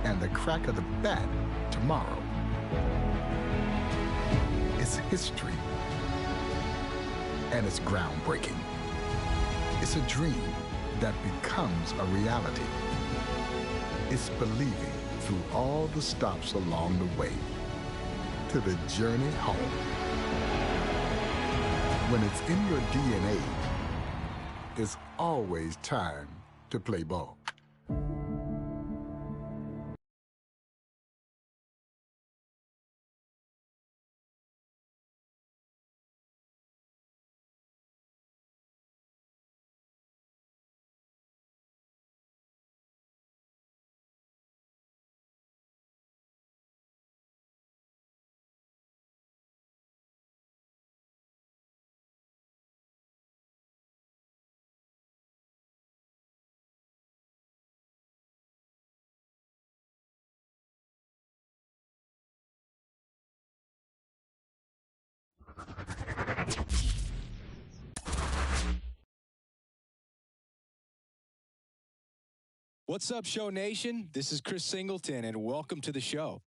and the crack of the bat tomorrow. It's history, and it's groundbreaking. It's a dream that becomes a reality. It's believing through all the stops along the way to the journey home. When it's in your DNA, it's always time to play ball. What's up, Show Nation? This is Chris Singleton, and welcome to the show.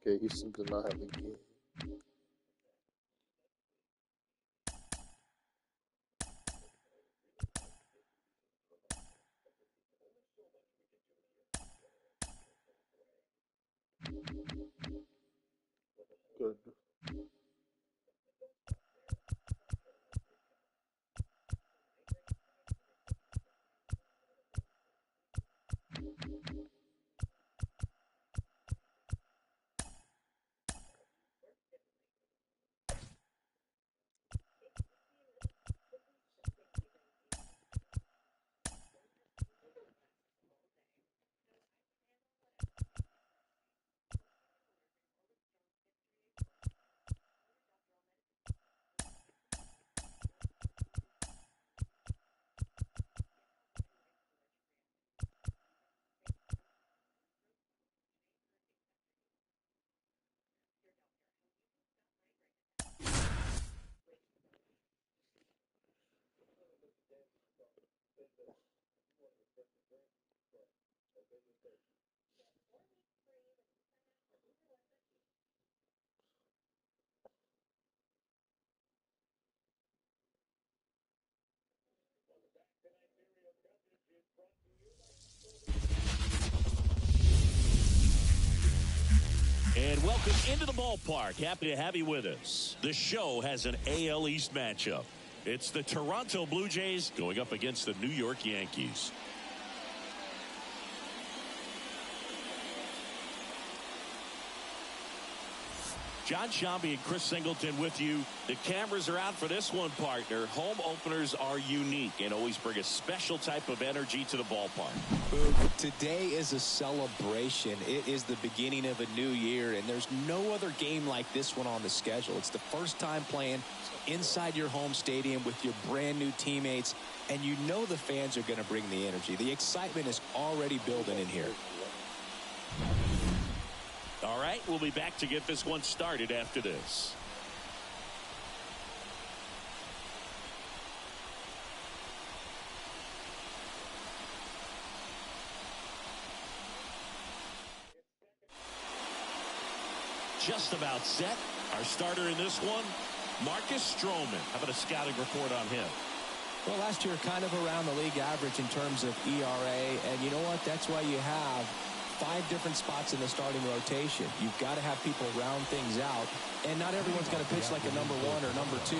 Okay, you seem to not have a game. Good. And welcome into the ballpark. Happy to have you with us. The show has an AL East matchup. It's the Toronto Blue Jays going up against the New York Yankees. John Shambi and Chris Singleton with you. The cameras are out for this one, partner. Home openers are unique and always bring a special type of energy to the ballpark. Boog, today is a celebration. It is the beginning of a new year, and there's no other game like this one on the schedule. It's the first time playing inside your home stadium with your brand new teammates, and you know the fans are going to bring the energy. The excitement is already building in here. All right, we'll be back to get this one started after this. Just about set. Our starter in this one, Marcus Stroman. How about a scouting report on him? Well, last year kind of around the league average in terms of ERA, and you know what? That's why you have 5 different spots in the starting rotation. You've got to have people round things out, and not everyone's going to pitch like a number 1 or number 2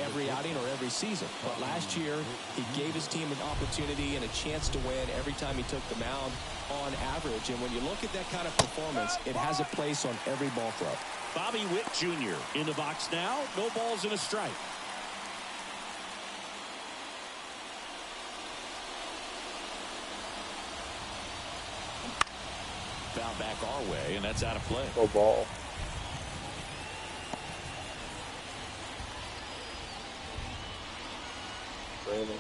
every outing or every season. But last year, he gave his team an opportunity and a chance to win every time he took the mound on average. And when you look at that kind of performance, it has a place on every ball club. Bobby Witt Jr. in the box now. No balls and a strike. Foul back our way, and that's out of play. No ball. Raining.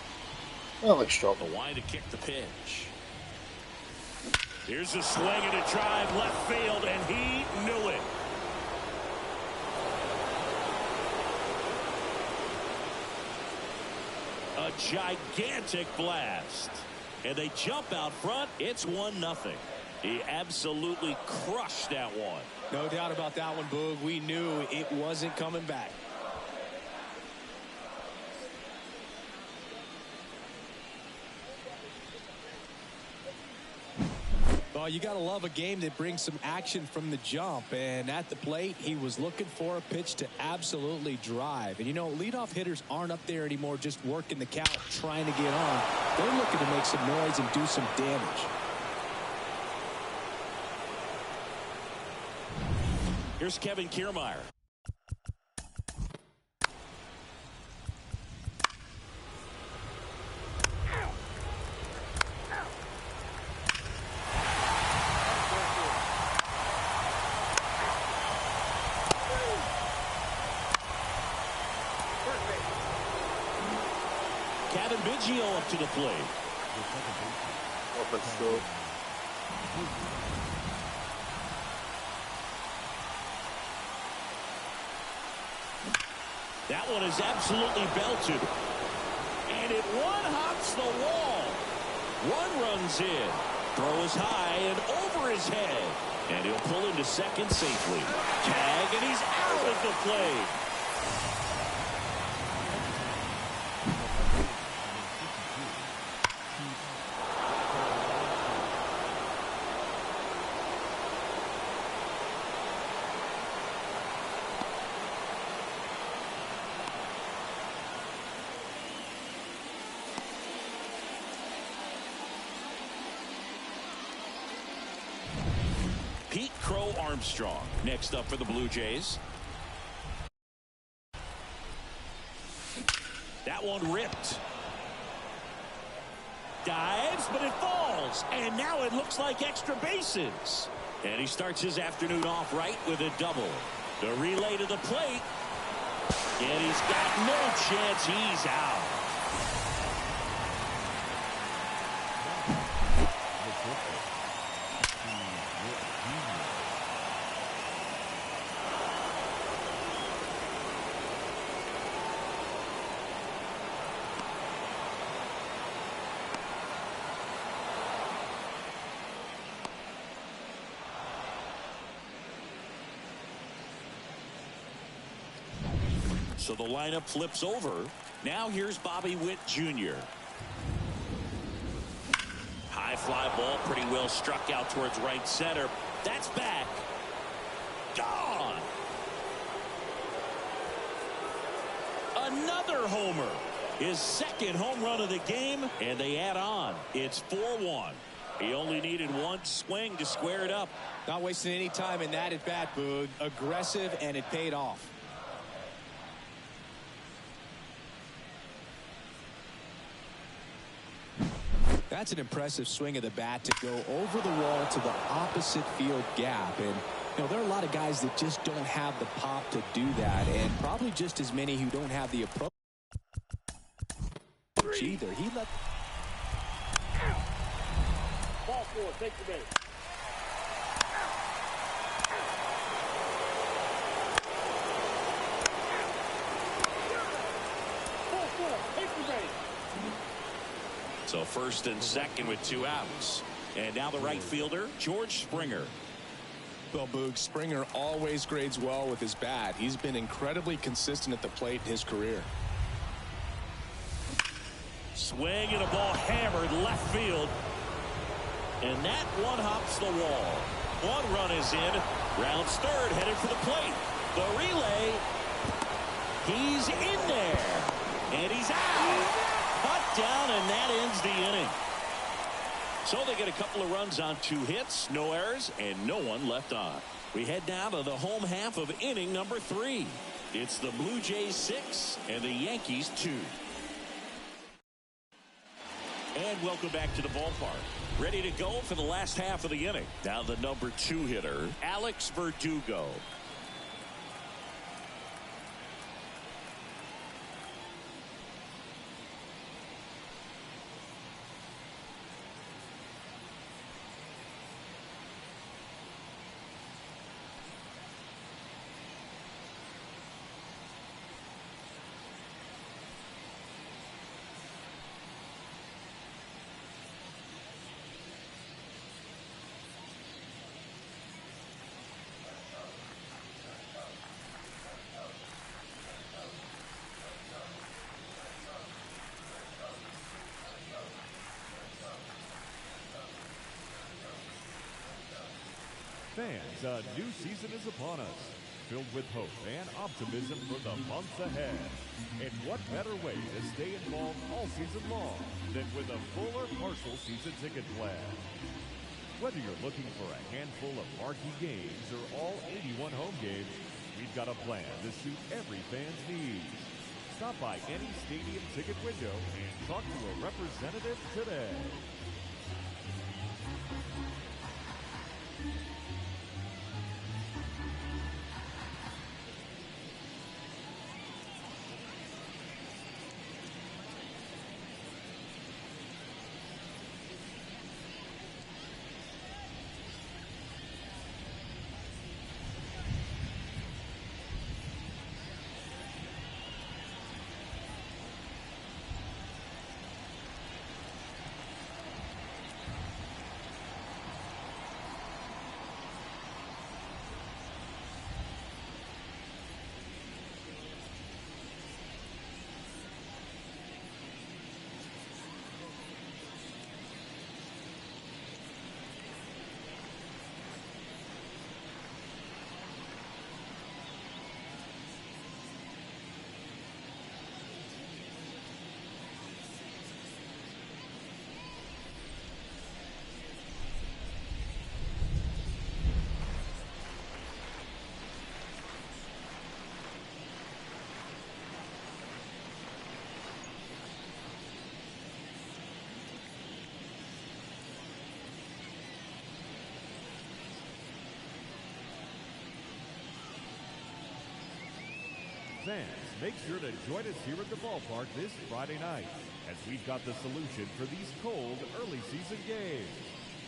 I don't like Stroman. The line to kick the pitch. Here's a swing and a drive left field, and he knew it. A gigantic blast. And they jump out front. It's 1-0. He absolutely crushed that one. No doubt about that one, Boog. We knew it wasn't coming back. Well, you got to love a game that brings some action from the jump. And at the plate, he was looking for a pitch to absolutely drive. And, you know, leadoff hitters aren't up there anymore just working the count, trying to get on. They're looking to make some noise and do some damage. Here's Kevin Kiermaier. Kevin Biggio up to the plate. Open stroke. That one is absolutely belted. And it one-hops the wall. One runs in. Throw is high and over his head. And he'll pull into second safely. Tag, and he's out at the plate. Pete Crow Armstrong next up for the Blue Jays. That one ripped. Dives, but it falls. And now it looks like extra bases. And he starts his afternoon off right with a double. The relay to the plate. And he's got no chance. He's out. So the lineup flips over. Now here's Bobby Witt Jr. High fly ball, pretty well struck out towards right center. That's back. Gone. Another homer. His second home run of the game, and they add on. It's 4-1. He only needed one swing to square it up. Not wasting any time in that at bat, Boog. Aggressive, and it paid off. That's an impressive swing of the bat to go over the wall to the opposite field gap. And, you know, there are a lot of guys that just don't have the pop to do that, and probably just as many who don't have the approach either. He let... Ball 4, take the base. Ball 4, take the base. So first and second with 2 outs. And now the right fielder, George Springer. Well, Boog, Springer always grades well with his bat. He's been incredibly consistent at the plate in his career. Swing and a ball hammered left field. And that one hops the wall. 1 run is in. Rounds third, headed for the plate. The relay. He's in there. And he's out. Cut down, and that ends the inning. So they get a couple of runs on 2 hits, no errors, and no one left on. We head now to the home half of inning number 3. It's the Blue Jays 6 and the Yankees 2. And welcome back to the ballpark. Ready to go for the last half of the inning. Now the number 2 hitter, Alex Verdugo. Fans, a new season is upon us, filled with hope and optimism for the months ahead. And what better way to stay involved all season long than with a full or partial season ticket plan? Whether you're looking for a handful of marquee games or all 81 home games, we've got a plan to suit every fan's needs. Stop by any stadium ticket window and talk to a representative today. Fans, make sure to join us here at the ballpark this Friday night, as we've got the solution for these cold early season games.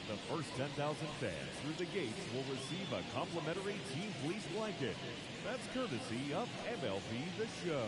The first 10,000 fans through the gates will receive a complimentary Team Fleece blanket. That's courtesy of MLB The Show.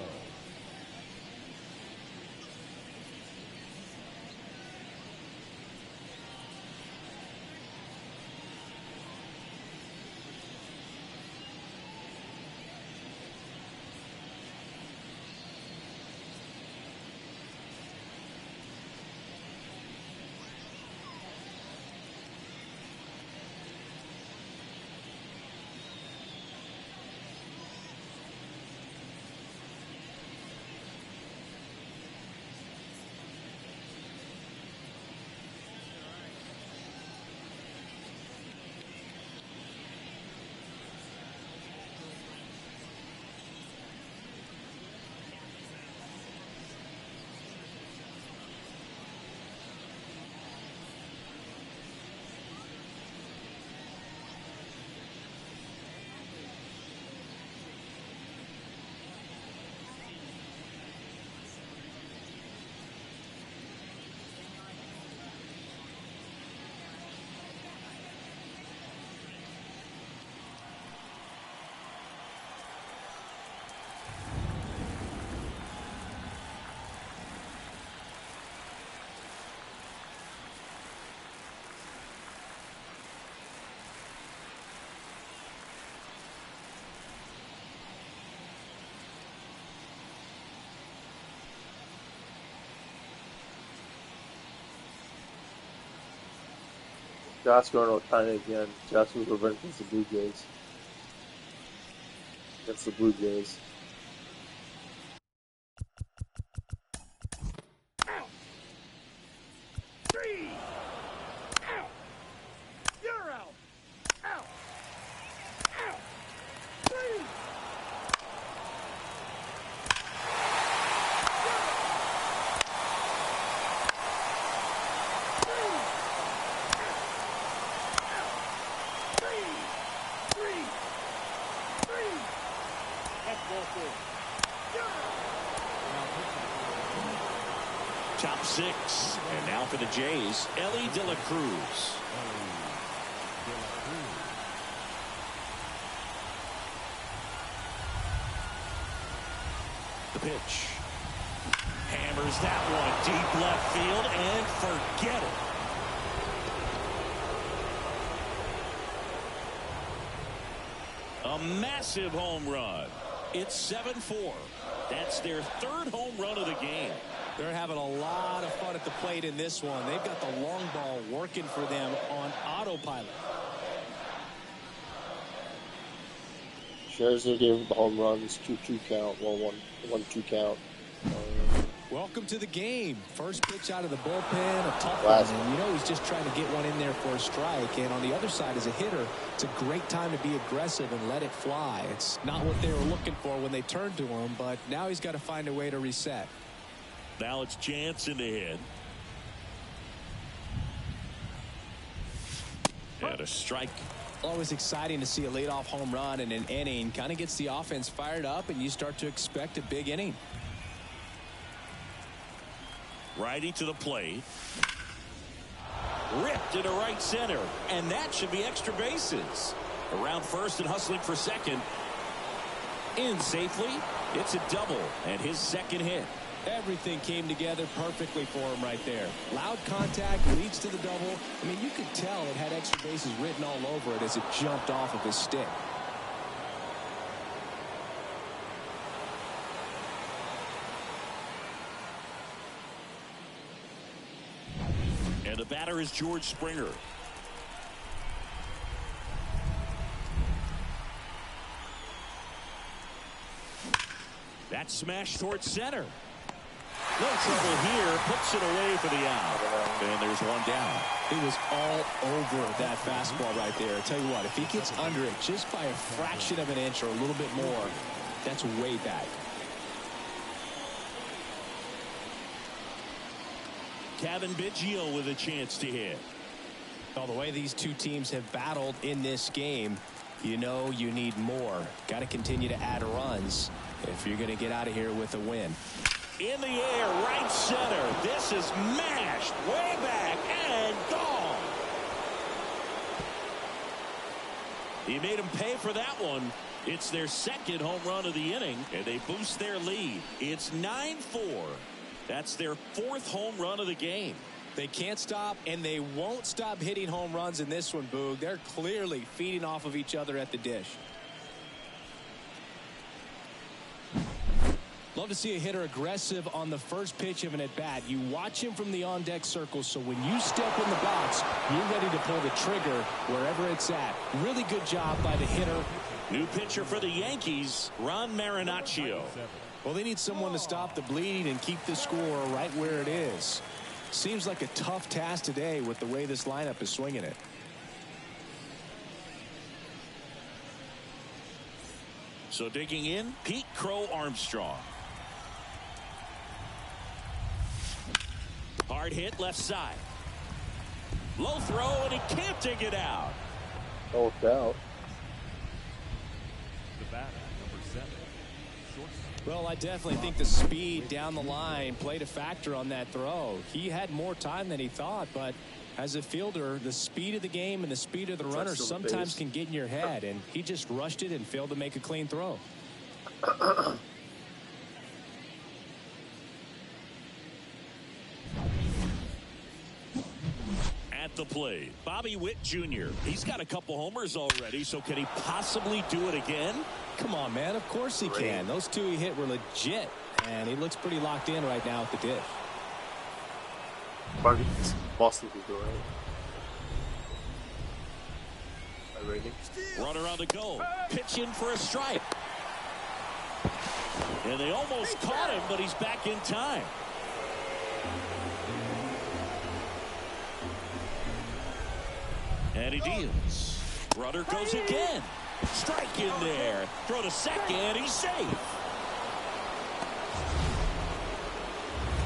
Jasper and Otani again. Jasper's revenge against the Blue Jays. Against the Blue Jays. Top 6. And now for the Jays, Ellie De La Cruz. The pitch. Hammers that one deep left field and forget it. A massive home run. It's 7-4. That's their 3rd home run of the game. They're having a lot of fun at the plate in this one. They've got the long ball working for them on autopilot. Scherzer gave the home runs, 2-2 count, 1-2 count. Welcome to the game. First pitch out of the bullpen, a tough Last one. And you know he's just trying to get one in there for a strike. And on the other side, as a hitter, it's a great time to be aggressive and let it fly. It's not what they were looking for when they turned to him, but now he's got to find a way to reset. Now it's Jansen to hit. And a strike. Always exciting to see a leadoff home run in an inning. Kind of gets the offense fired up, and you start to expect a big inning. Righty to the plate. Ripped into right center. And that should be extra bases. Around first and hustling for second. In safely. It's a double and his second hit. Everything came together perfectly for him right there. Loud contact leads to the double. I mean, you could tell it had extra bases written all over it as it jumped off of his stick. And the batter is George Springer. That smash towards center. No trouble here. Puts it away for the out. And there's one down. He was all over that fastball right there. I tell you what, if he gets under it just by a fraction of an inch or a little bit more, that's way back. Kevin Biggio with a chance to hit. Well, the way these two teams have battled in this game, you know you need more. Got to continue to add runs if you're going to get out of here with a win. In the air, right center. This is mashed way back and gone. He made him pay for that one. It's their second home run of the inning, and they boost their lead. It's 9-4. That's their 4th home run of the game. They can't stop, and they won't stop hitting home runs in this one, Boog. They're clearly feeding off of each other at the dish. Love to see a hitter aggressive on the first pitch of an at-bat. You watch him from the on-deck circle, so when you step in the box, you're ready to pull the trigger wherever it's at. Really good job by the hitter. New pitcher for the Yankees, Ron Marinaccio. Well, they need someone to stop the bleed and keep the score right where it is. Seems like a tough task today with the way this lineup is swinging it. So digging in, Pete Crow Armstrong. Hard hit left side. Low throw, and he can't dig it out. No doubt. The batter, number 7. Well, I definitely think the speed down the line played a factor on that throw. He had more time than he thought, but as a fielder, the speed of the game and the speed of the runner sometimes can get in your head, and he just rushed it and failed to make a clean throw. At the plate, Bobby Witt Jr. He's got a couple homers already, so can he possibly do it again? Come on, man. Of course he can. Those two he hit were legit, and he looks pretty locked in right now at the dish. Boston could do it. Runner on the go. Pitch in for a strike. And they almost caught him, but he's back in time. And he deals. Runner goes again. Strike in there. Throw to second. He's safe.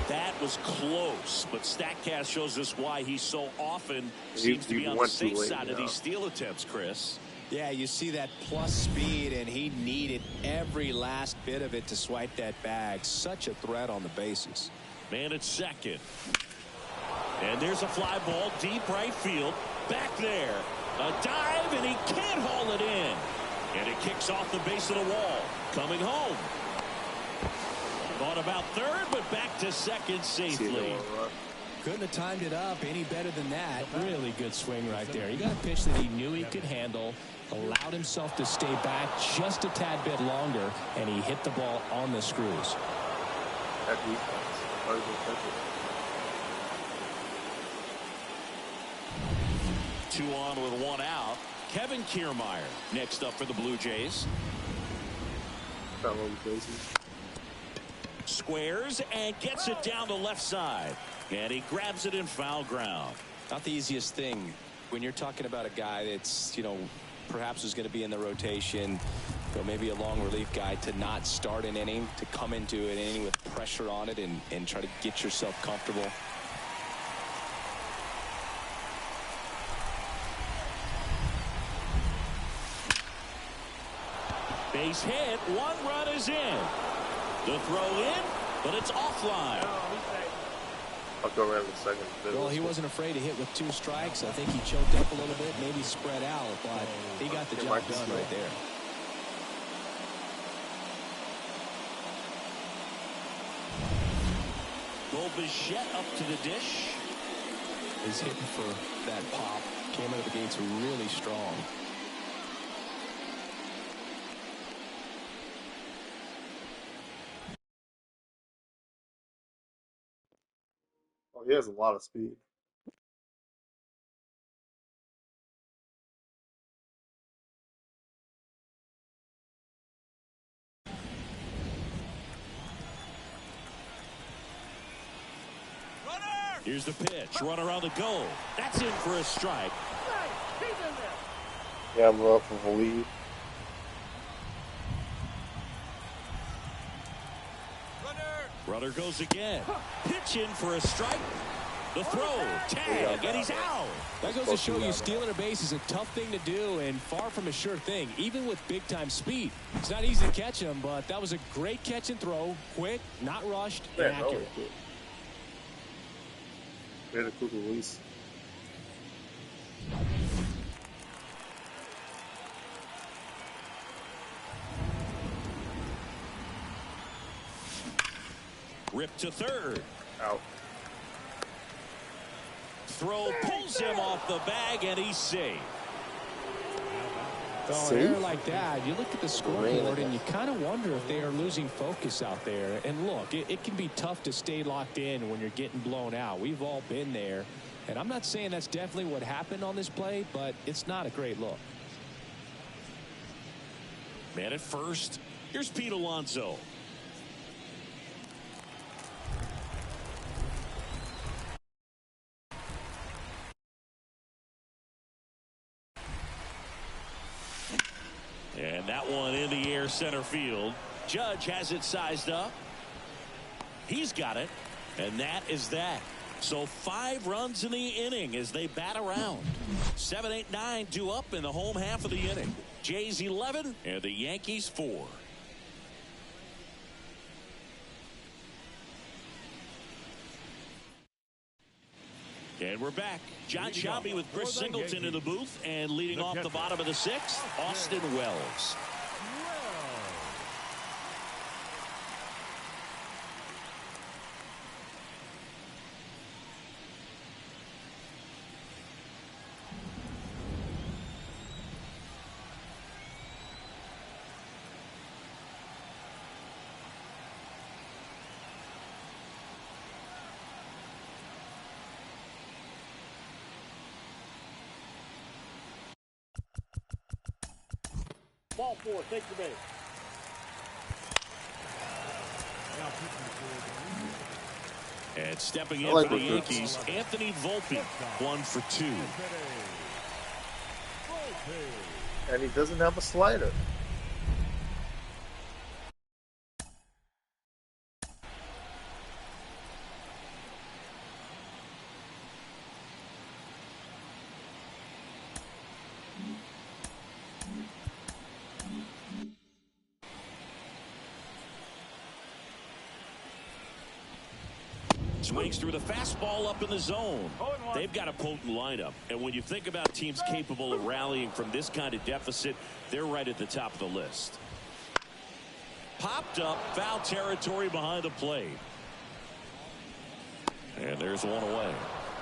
That was close, but StatCast shows us why he so often seems to be on the safe side of these steal attempts, Chris. Yeah, you see that plus speed, and he needed every last bit of it to swipe that bag. Such a threat on the bases. Man at second. And there's a fly ball deep right field. Back there. A dive, and he can't haul it in. And it kicks off the base of the wall. Coming home. Thought about third, but back to second safely. Couldn't have timed it up any better than that. Really good swing right there. He got a pitch that he knew he could handle, allowed himself to stay back just a tad bit longer, and he hit the ball on the screws. Two on with one out. Kevin Kiermaier next up for the Blue Jays. Squares and gets it down the left side. And he grabs it in foul ground. Not the easiest thing when you're talking about a guy that's, you know, perhaps is going to be in the rotation, or maybe a long relief guy, to not start an inning, to come into an inning with pressure on it and try to get yourself comfortable. Base hit. One run is in. The throw in, but it's offline. I'll go around the second. Well, he wasn't afraid to hit with 2 strikes. I think he choked up a little bit, maybe spread out, but he got the job done right there. Bichette up to the dish. He's hitting for that pop. Came out of the gates really strong. Oh, he has a lot of speed. Here's the pitch. Runner on the go. That's in for a strike. Yeah, I'm rough with a lead. Runner goes again. Pitch in for a strike. The throw. Tag. And he's out. That goes to show you stealing a base is a tough thing to do and far from a sure thing, even with big-time speed. It's not easy to catch him, but that was a great catch and throw. Quick, not rushed, and accurate. We had a quick release. Rip to third. Out. Throw pulls him off the bag, and he's safe. Oh, an error like that, you look at the scoreboard and you kind of wonder if they are losing focus out there. And look, it can be tough to stay locked in when you're getting blown out. We've all been there. And I'm not saying that's definitely what happened on this play, but it's not a great look. Man at first. Here's Pete Alonso. And that one in the air center field. Judge has it sized up. He's got it. And that is that. So 5 runs in the inning as they bat around. 7, 8, 9 due up in the home half of the inning. Jays 11 and the Yankees 4. And we're back. John Shelby with Chris Singleton in the booth, and leading off the bottom of the 6th, Austin Wells. Ball 4, take the base. And stepping in like for the Volpe. Yankees, Anthony Volpe, 1 for 2. And he doesn't have a slider. Swings through the fastball up in the zone. They've got a potent lineup. And when you think about teams capable of rallying from this kind of deficit, they're right at the top of the list. Popped up, foul territory behind the plate. And there's one away.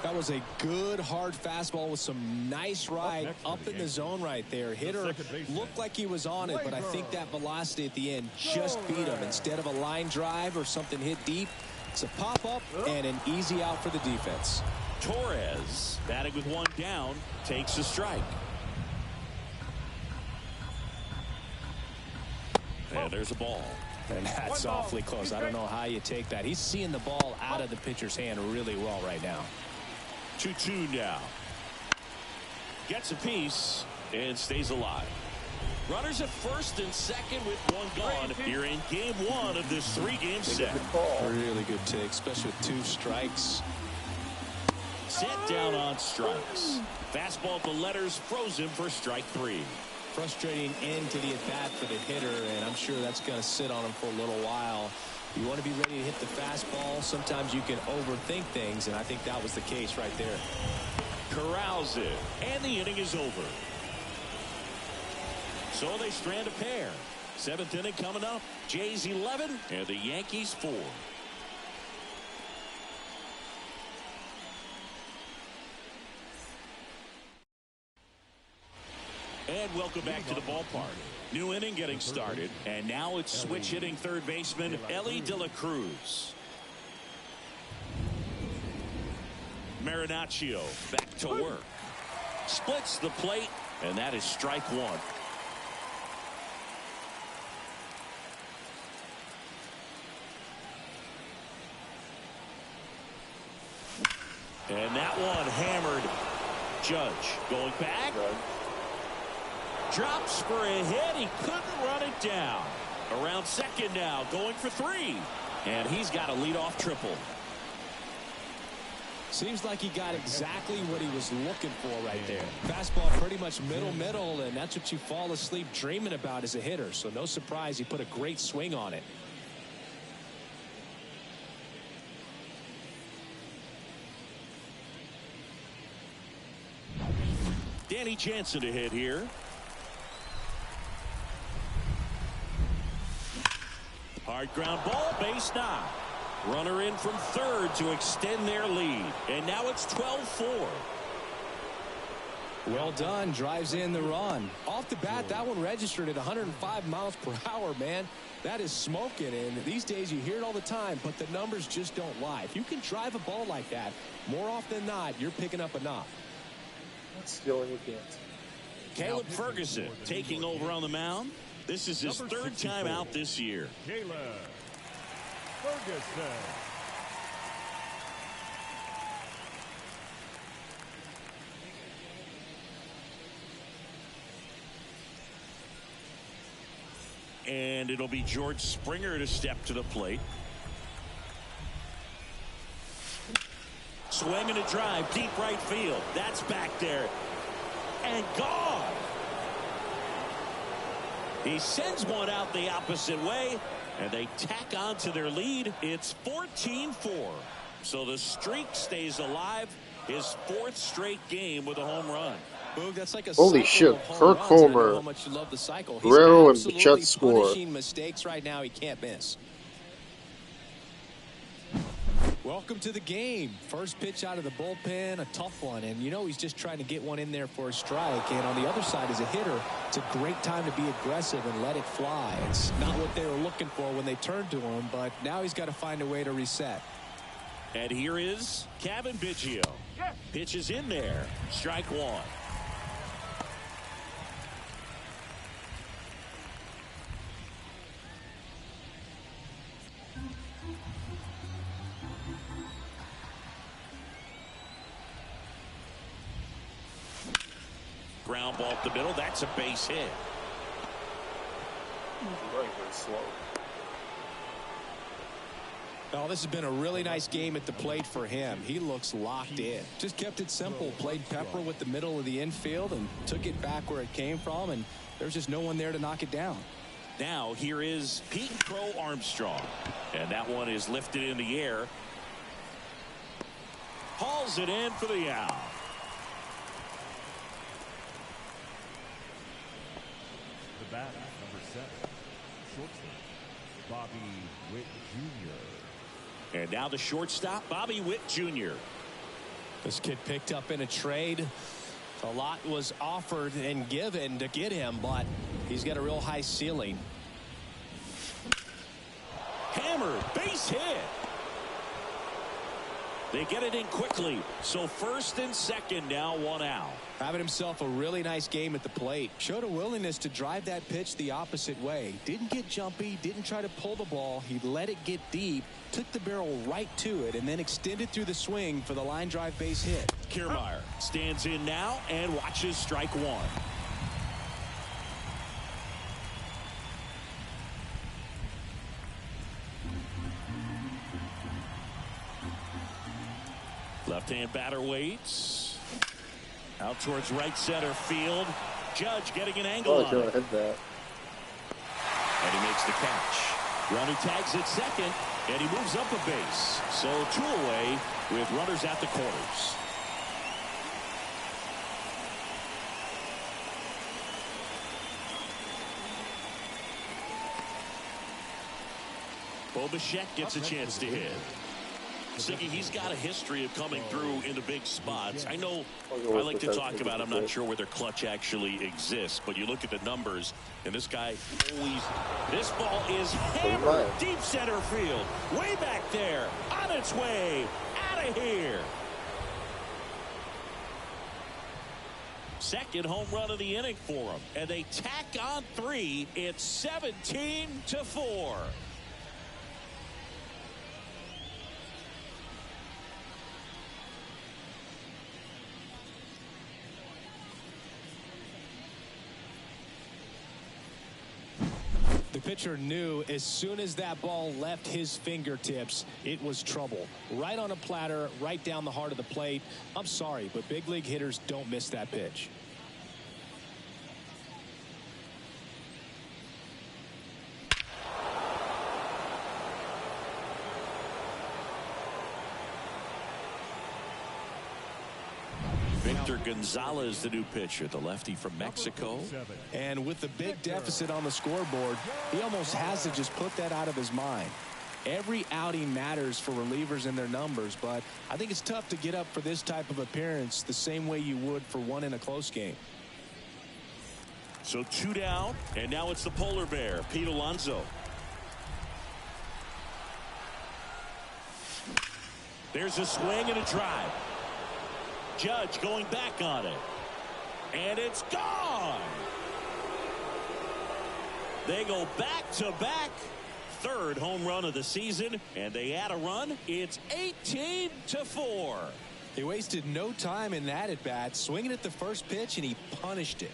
That was a good hard fastball with some nice ride up in the zone right there. Hitter looked like he was on it, but I think that velocity at the end just beat him. Instead of a line drive or something hit deep, it's a pop-up and an easy out for the defense. Torres, batting with one down, takes a strike. And there's a ball. And that's awfully close. I don't know how you take that. He's seeing the ball out of the pitcher's hand really well right now. 2-2 now. Gets a piece and stays alive. Runners at first and second with one gone here in game 1 of this 3-game set. Really good take, especially with 2 strikes. Set down on strikes. Fastball to letters, frozen for strike 3. Frustrating end to the at-bat for the hitter, and I'm sure that's going to sit on him for a little while. You want to be ready to hit the fastball. Sometimes you can overthink things, and I think that was the case right there. Corrals it, and the inning is over. So they strand a pair. 7th inning coming up. Jays 11 and the Yankees 4. And welcome back to the ballpark. New inning getting started, and now it's switch hitting third baseman Ellie De La Cruz. Marinaccio back to work. Splits the plate, and that is strike 1. And that one hammered. Judge going back. Drops for a hit. He couldn't run it down. Around second now, going for 3. And he's got a leadoff triple. Seems like he got exactly what he was looking for right there. Fastball pretty much middle, and that's what you fall asleep dreaming about as a hitter. So no surprise he put a great swing on it. Danny Jansen to hit here. Hard ground ball, base knock. Runner in from third to extend their lead. And now it's 12-4. Well done. Drives in the run. Off the bat, that one registered at 105 miles per hour, man. That is smoking. And these days you hear it all the time, but the numbers just don't lie. If you can drive a ball like that, more often than not, you're picking up a knock. Stealing a chance. Caleb Ferguson taking over on the mound. This is his third time out this year. Caleb Ferguson. And it'll be George Springer to step to the plate. Swing and a drive, deep right field. That's back there. And gone. He sends one out the opposite way, and they tack on to their lead. It's 14-4. So the streak stays alive. His 4th straight game with a home run. Boog, that's like a Holy shit, Kirk Homer, how much you love the cycle. Guerrero, and He's Bichette score. punishing mistakes right now he can't miss. Welcome to the game. First pitch out of the bullpen, a tough one. And you know he's just trying to get one in there for a strike. And on the other side, as a hitter, it's a great time to be aggressive and let it fly. It's not what they were looking for when they turned to him, but now he's got to find a way to reset. And here is Kevin Biggio. Pitches in there. Strike 1. ground ball up the middle. That's a base hit. Very, very slow. Oh, this has been a really nice game at the plate for him. He looks locked in. Just kept it simple. Played pepper with the middle of the infield and took it back where it came from, and there's just no one there to knock it down. Now here is Pete Crow Armstrong, and that one is lifted in the air. Hauls it in for the out. The batter, number 7, shortstop, Bobby Witt Jr. And now the shortstop, Bobby Witt Jr. This kid picked up in a trade. A lot was offered and given to get him, but he's got a real high ceiling. Hammer, base hit. They get it in quickly. So first and second, now 1 out. Having himself a really nice game at the plate. Showed a willingness to drive that pitch the opposite way. Didn't get jumpy, didn't try to pull the ball. He let it get deep, took the barrel right to it, and then extended through the swing for the line drive base hit. Kiermaier stands in now and watches strike 1. Left-hand batter waits. Out towards right center field. Judge getting an angle on it. Hit that. And he makes the catch. Runner tags at second, and he moves up a base. So 2 away with runners at the corners. Bo Bichette gets a chance to hit. Siggy, he's got a history of coming through in the big spots. I know I like to talk about, I'm not sure whether clutch actually exists, but you look at the numbers, and this guy always, this ball is hammered deep center field, way back there, on its way, out of here. Second home run of the inning for him, and they tack on 3. It's 17-4. The pitcher knew as soon as that ball left his fingertips, it was trouble. Right on a platter, right down the heart of the plate. I'm sorry, but big league hitters don't miss that pitch. Victor Gonzalez, the new pitcher, the lefty from Mexico. And with the big deficit on the scoreboard, he almost has to just put that out of his mind. Every outing matters for relievers and their numbers, but I think it's tough to get up for this type of appearance the same way you would for one in a close game. So 2 down, and now it's the polar bear, Pete Alonso. There's a swing and a drive. Judge going back on it. And it's gone. They go back-to-back. 3rd home run of the season, and they add a run. It's 18-4. He wasted no time in that at bat, swinging at the first pitch, and he punished it.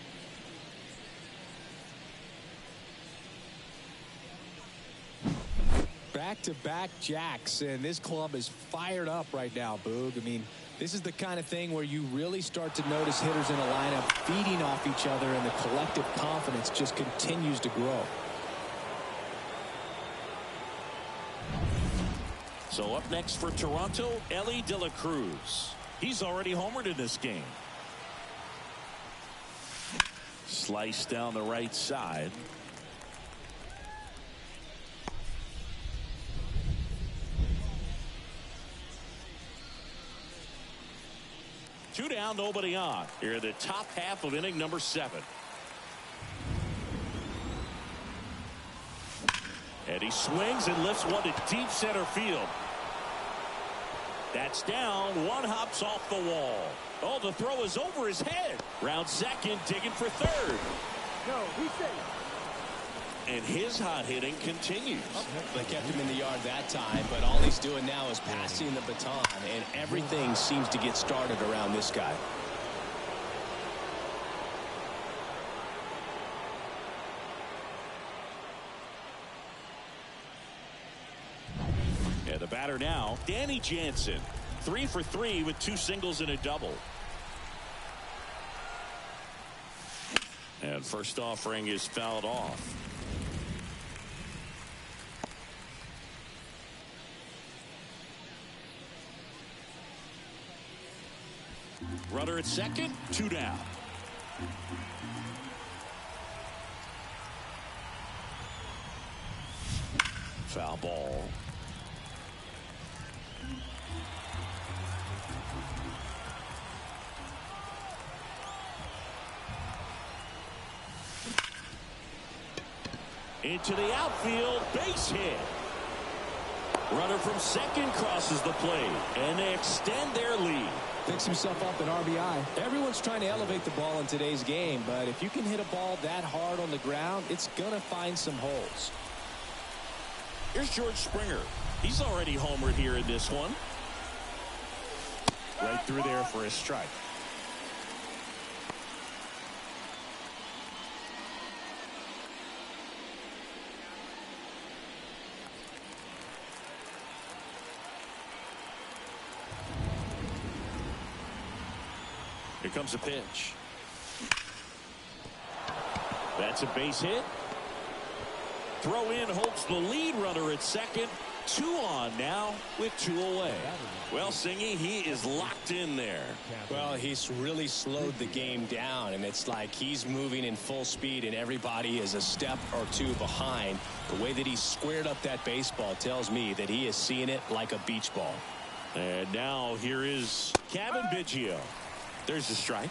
Back-to-back jacks, and this club is fired up right now, Boog. I mean, this is the kind of thing where you really start to notice hitters in a lineup feeding off each other, and the collective confidence just continues to grow. So up next for Toronto, Ellie De La Cruz. He's already homered in this game. Slice down the right side. Two down, nobody on. Here in the top half of inning number 7. And he swings and lifts one to deep center field. That's down. One hops off the wall. Oh, the throw is over his head. Round second, digging for third. No, he's safe. And his hot hitting continues. They kept him in the yard that time, but all he's doing now is passing the baton, and everything seems to get started around this guy. batter now, Danny Jansen. 3 for 3 with 2 singles and a double. And first offering is fouled off. Runner at second, 2 down. Foul ball. Into the outfield, base hit. Runner from second crosses the plate, and they extend their lead. Picks himself up an RBI. Everyone's trying to elevate the ball in today's game, but if you can hit a ball that hard on the ground, it's going to find some holes. Here's George Springer. He's already homered here in this one. Right through there for a strike. Here comes a pitch. That's a base hit. Throw in holds the lead runner at second. 2 on now with 2 away. Well, Singy, he is locked in there. Well, he's really slowed the game down, and it's like he's moving in full speed and everybody is a step or 2 behind. The way that he squared up that baseball tells me that he is seeing it like a beach ball. And now here is Kevin Biggio. There's the strike.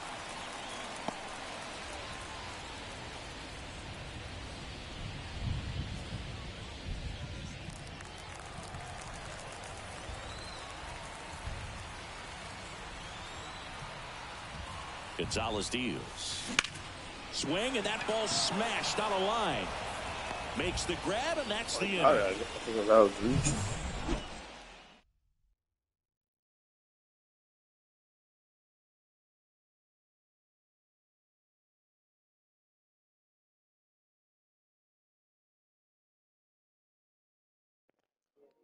Gonzalez deals. Swing, and that ball smashed out of line. Makes the grab, and that's the inning. I think that was reach.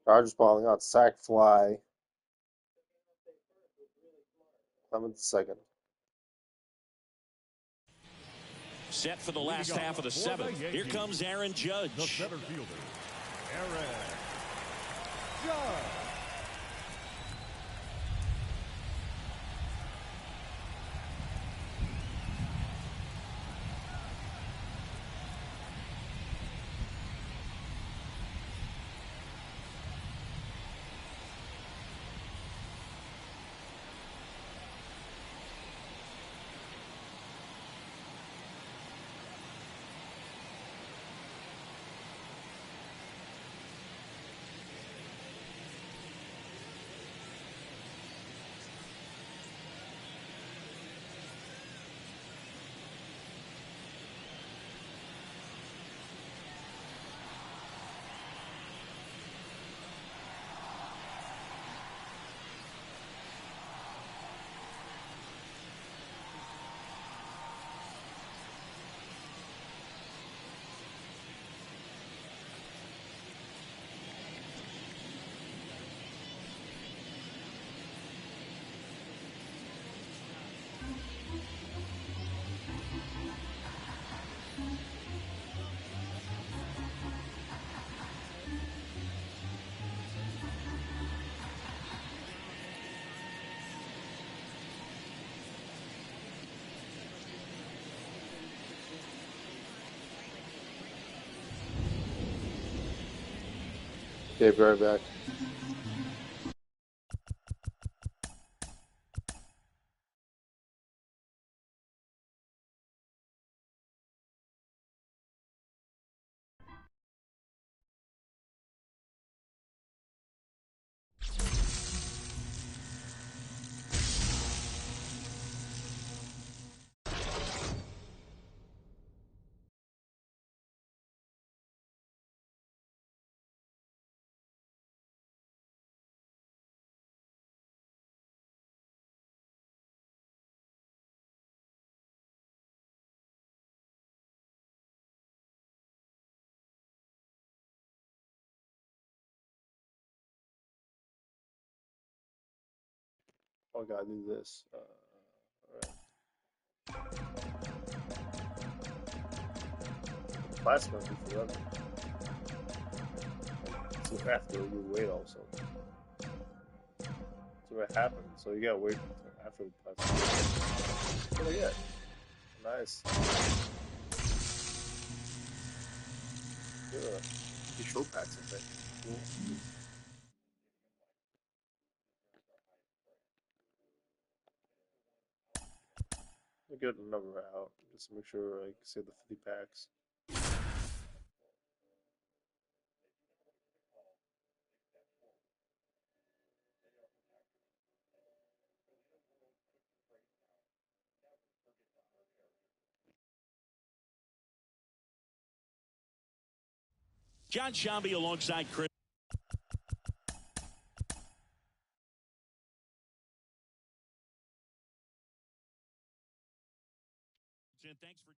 Dodgers balling out, sack fly. I'm in second. Set for the last half of the 7th. Here comes Aaron Judge. The center fielder, Aaron Judge. Okay, be right back. Oh, I gotta do this. Alright. The plasma be forever. So after you wait also. So what happened? So you gotta wait until after the plasma. Oh yeah. Nice. Good. You show packs, I think. Cool. I'll get a number out just to make sure I can see the 50 packs. John Shambi alongside Chris. Thanks for